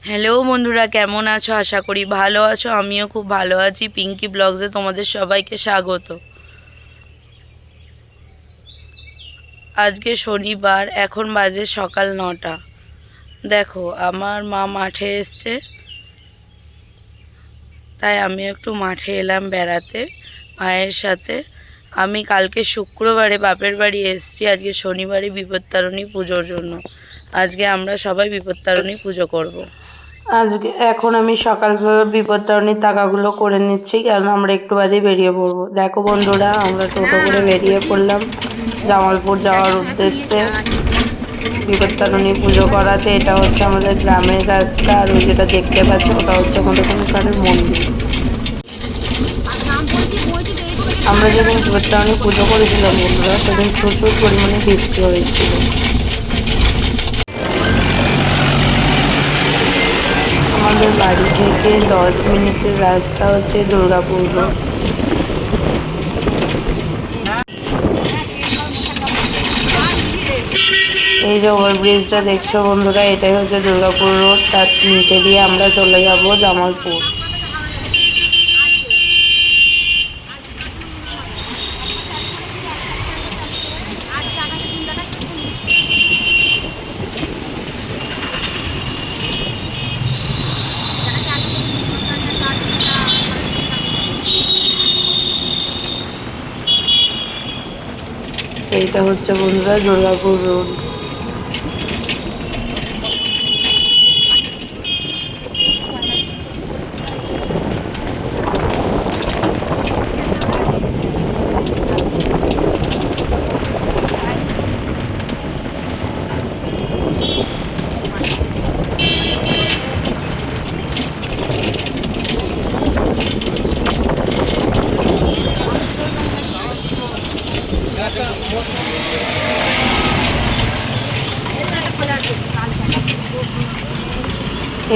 Hello বন্ধুরা, কেমন আছো? আশা করি ভালো আছো। আমিও খুব ভালো আছি। পিঙ্কি ব্লগসে তোমাদের সবাইকে স্বাগত। আজকে শনিবার, এখন বাজে সকাল 9টা। দেখো, আমার মা মাঠে এসছে, তাই আমি একটু মাঠে এলাম বেড়াতে মায়ের সাথে। আমি কালকে শুক্রবারে বাপের বাড়ি এসছি, আজকে শনিবারে বিপত্তারিণী পুজোর জন্য। আজকে আমরা সবাই বিপত্তারিণী পুজো করব। এখন আমি সকালবেলা বিপত্তারিণীর টাকাগুলো করে নিচ্ছি, কারণ আমরা একটু বাদেই বেরিয়ে পড়বো। দেখো বন্ধুরা, আমরা টোটো করে বেরিয়ে পড়লাম জামালপুর যাওয়ার উদ্দেশ্যে বিপত্তারিণী পুজো করাতে। এটা হচ্ছে আমাদের গ্রামের রাস্তা, আর ওই যেটা দেখতে পাচ্ছ ওটা হচ্ছে আমাদের ওখানকার মন্দির। আমরা যেদিন বিপত্তারিণী পুজো করেছিলাম বন্ধুরা, সেদিন প্রচুর পরিমাণে বৃষ্টি হয়েছিল। আমাদের বাড়ি থেকে 10 মিনিটের রাস্তা হচ্ছে দুর্গাপুর রোড। এই যে ওভারব্রিজটা দেখছো বন্ধুরা, এটাই হচ্ছে দুর্গাপুর রোড। তার নিচে দিয়ে আমরা চলে যাব জামালপুর। এইটা হচ্ছে বন্ধুরা দুর্গাপুর রোড।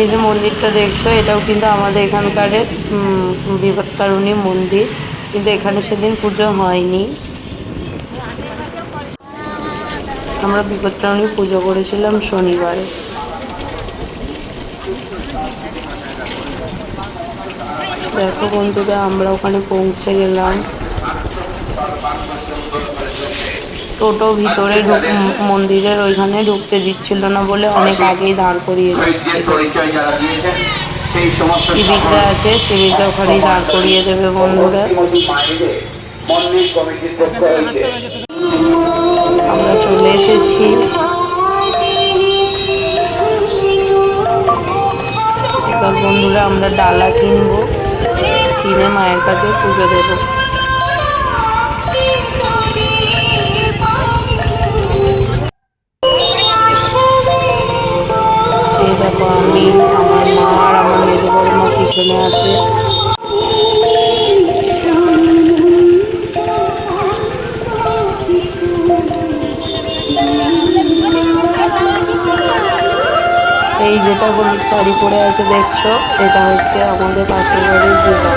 এই যে মন্দিরটা দেখছো, এটাও কিন্তু আমাদের এখানকার বিপত্তারিণী মন্দির, কিন্তু এখানে সেদিন পুজো হয়নি। আমরা বিপত্তারিণী পুজো করেছিলাম শনিবারে। দেখো বন্ধুরা, আমরা ওখানে পৌঁছে গেলাম। টোটো ভিতরে মন্দিরের ওইখানে ঢুকতে দিচ্ছিল না বলে অনেক আগেই দাঁড় করিয়ে দিচ্ছিল। শিবিরটা আছে, শিবিরটা ওখানেই দাঁড় করিয়ে দেবে বন্ধুরা। আমরা চলে এসেছি। এবার বন্ধুরা আমরা ডালা কিনবো, কিনে মায়ের কাছে পুজো দেবো। দেখো, আমি, আমার মা আর আমার মেজো বড় মা পিছনে আছে। এই যেটা হলুদ শাড়ি পরে আছে দেখছো, এটা হচ্ছে আমাদের পাশের বাড়ির দিদা।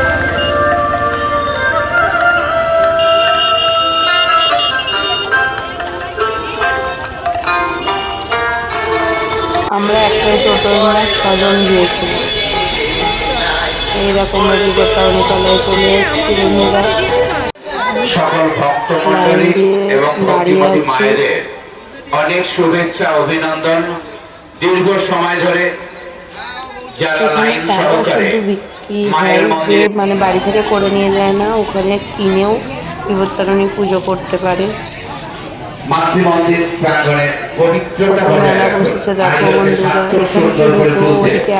আমরা একটাই টোটোয় মোট 6 জন গিয়েছিলাম। এইরকম বিপত্তারিণী তলায় চলে এসেছি বন্ধুরা। সকল ভক্তমণ্ডলী এবং ভক্তিমতী মায়েদের অনেক শুভেচ্ছা, অভিনন্দন। দীর্ঘ সময় ধরে যারা লাইন সহকারে মায়ের মন্দিরে মানে বাড়ি থেকে করে নিয়ে যায় না, ওখানে কিনেও বিপত্তারিণী পুজো করতে পারে। মাতৃ মন্দির প্রাঙ্গণে পবিত্রতা বজায় রাখতে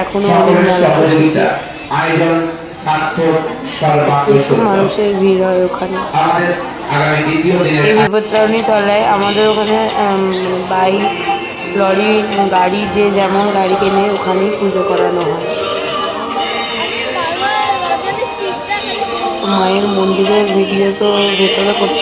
এখনো অনেক মেলা বসেছে, মানুষের ভিড় হয় ওখানে। এই বিপত্তারিণী তলায় আমাদের ওখানে বাইক, লরি, গাড়ি, যে যেমন গাড়ি কেনে ওখানেই পুজো করানো হয়। মায়ের মন্দিরের ভিডিও তো ভেতরে করতে